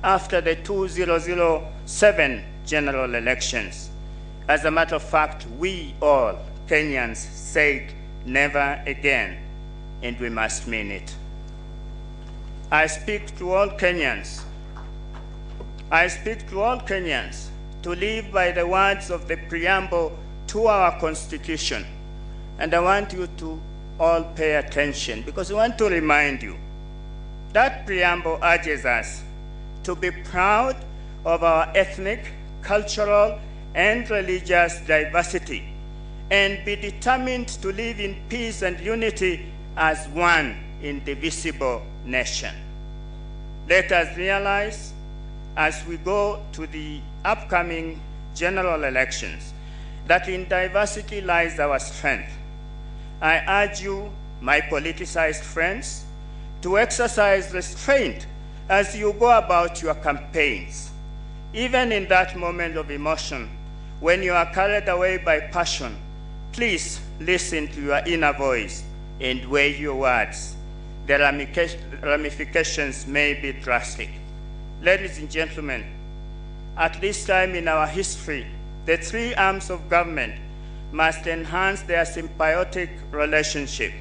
after the 2007 general elections. As a matter of fact, we all Kenyans said never again, and we must mean it. I speak to all Kenyans. I speak to all Kenyans to live by the words of the preamble to our Constitution. And I want you to all pay attention, because I want to remind you that preamble urges us to be proud of our ethnic, cultural, and religious diversity, and be determined to live in peace and unity as one indivisible nation. Let us realize, as we go to the upcoming general elections, that in diversity lies our strength. I urge you, my politicized friends, to exercise restraint as you go about your campaigns. Even in that moment of emotion, when you are carried away by passion, please listen to your inner voice and weigh your words. The ramifications may be drastic. Ladies and gentlemen, at this time in our history, the three arms of government must enhance their symbiotic relationship.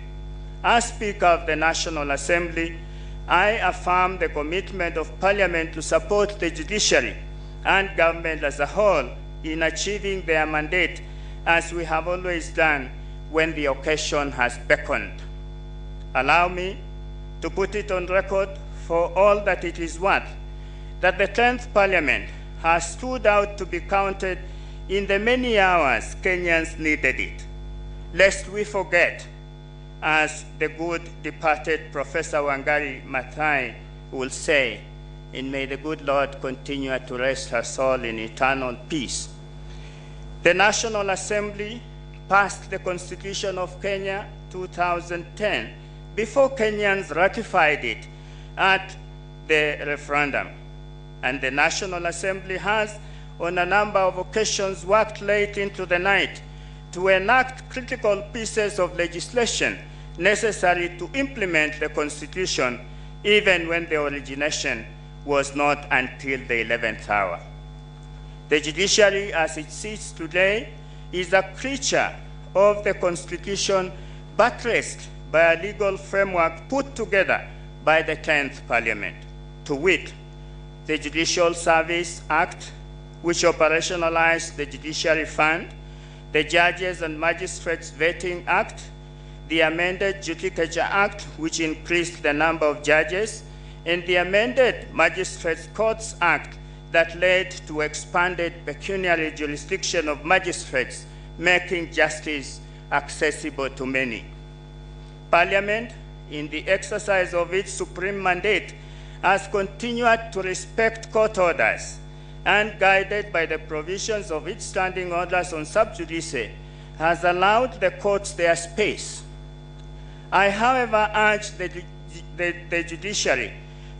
As Speaker of the National Assembly, I affirm the commitment of Parliament to support the judiciary and government as a whole in achieving their mandate, as we have always done when the occasion has beckoned. Allow me to put it on record for all that it is worth, that the 10th Parliament has stood out to be counted in the many hours Kenyans needed it. Lest we forget, as the good departed Professor Wangari Maathai will say, and may the good Lord continue to rest her soul in eternal peace. The National Assembly passed the Constitution of Kenya 2010 before Kenyans ratified it at the referendum. And the National Assembly has, on a number of occasions, worked late into the night to enact critical pieces of legislation necessary to implement the Constitution, even when the origination was not until the 11th hour. The judiciary, as it sits today, is a creature of the Constitution, buttressed by a legal framework put together by the 10th Parliament, to wit, the Judicial Service Act, which operationalized the Judiciary Fund, the Judges and Magistrates Vetting Act, the amended Judicature Act, which increased the number of judges, and the amended Magistrates Courts Act that led to expanded pecuniary jurisdiction of magistrates, making justice accessible to many. Parliament, in the exercise of its supreme mandate, has continued to respect court orders, and guided by the provisions of its standing orders on sub judice, has allowed the courts their space. I, however, urge the judiciary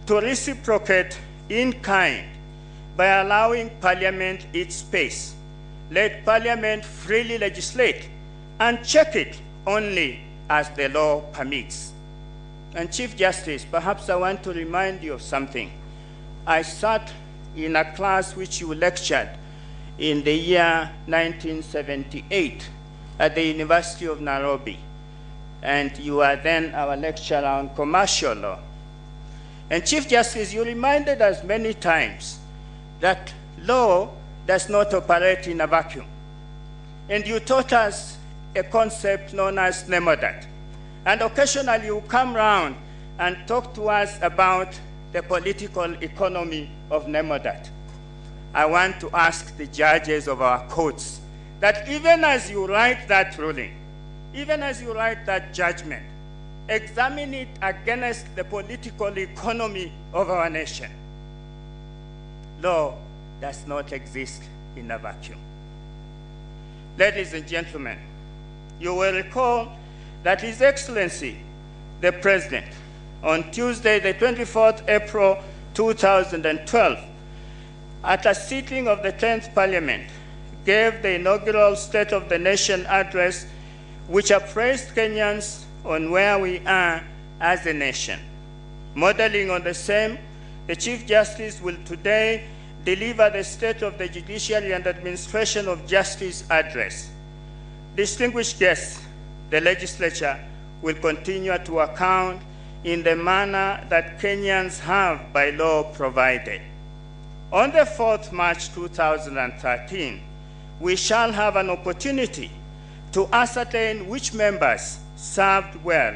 to reciprocate in kind by allowing Parliament its space. Let Parliament freely legislate and check it only as the law permits. And Chief Justice, perhaps I want to remind you of something. I sat in a class which you lectured in the year 1978 at the University of Nairobi. And you were then our lecturer on commercial law. And Chief Justice, you reminded us many times that law does not operate in a vacuum. And you taught us a concept known as nemodat. And occasionally you come round and talk to us about the political economy of nemodat. I want to ask the judges of our courts that even as you write that ruling, even as you write that judgment, examine it against the political economy of our nation. Law does not exist in a vacuum. Ladies and gentlemen, you will recall that His Excellency, the President, on Tuesday, the 24th April 2012, at a sitting of the 10th Parliament, gave the inaugural State of the Nation address, which appraised Kenyans on where we are as a nation. Modeling on the same, The Chief Justice will today deliver the State of the Judiciary and Administration of Justice address. Distinguished guests, the legislature will continue to account in the manner that Kenyans have by law provided. On the 4th March 2013, we shall have an opportunity to ascertain which members served well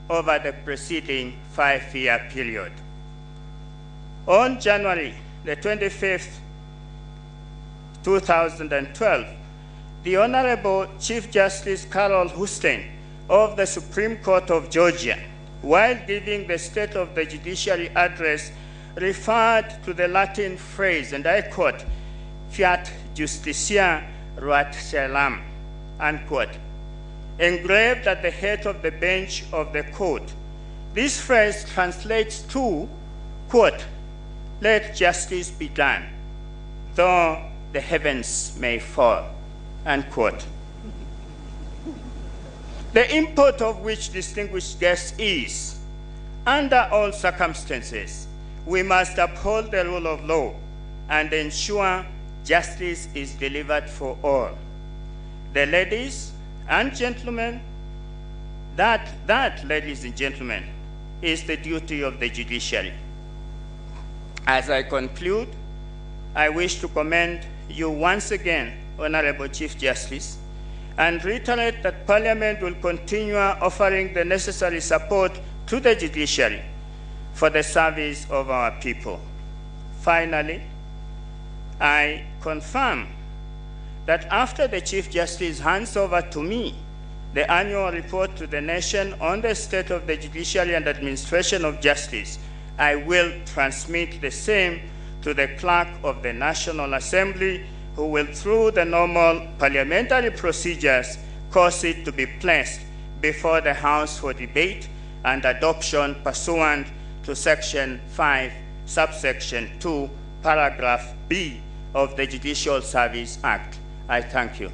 over the preceding 5-year period. On January the 25th, 2012, the Honorable Chief Justice Carol Hussein of the Supreme Court of Georgia, while giving the State of the Judiciary address, referred to the Latin phrase, and I quote, fiat justitia ruat caelum, unquote, engraved at the head of the bench of the court. This phrase translates to, quote, let justice be done, though the heavens may fall, unquote. The import of which, distinguished guests, is, under all circumstances, we must uphold the rule of law and ensure justice is delivered for all. The ladies and gentlemen, that, ladies and gentlemen, is the duty of the judiciary. As I conclude, I wish to commend you once again, Honorable Chief Justice, and reiterate that Parliament will continue offering the necessary support to the judiciary for the service of our people. Finally, I confirm that after the Chief Justice hands over to me the annual report to the nation on the state of the judiciary and administration of justice, I will transmit the same to the Clerk of the National Assembly, who will, through the normal parliamentary procedures, cause it to be placed before the House for debate and adoption pursuant to Section 5, subsection 2, paragraph B of the Judicial Service Act. I thank you.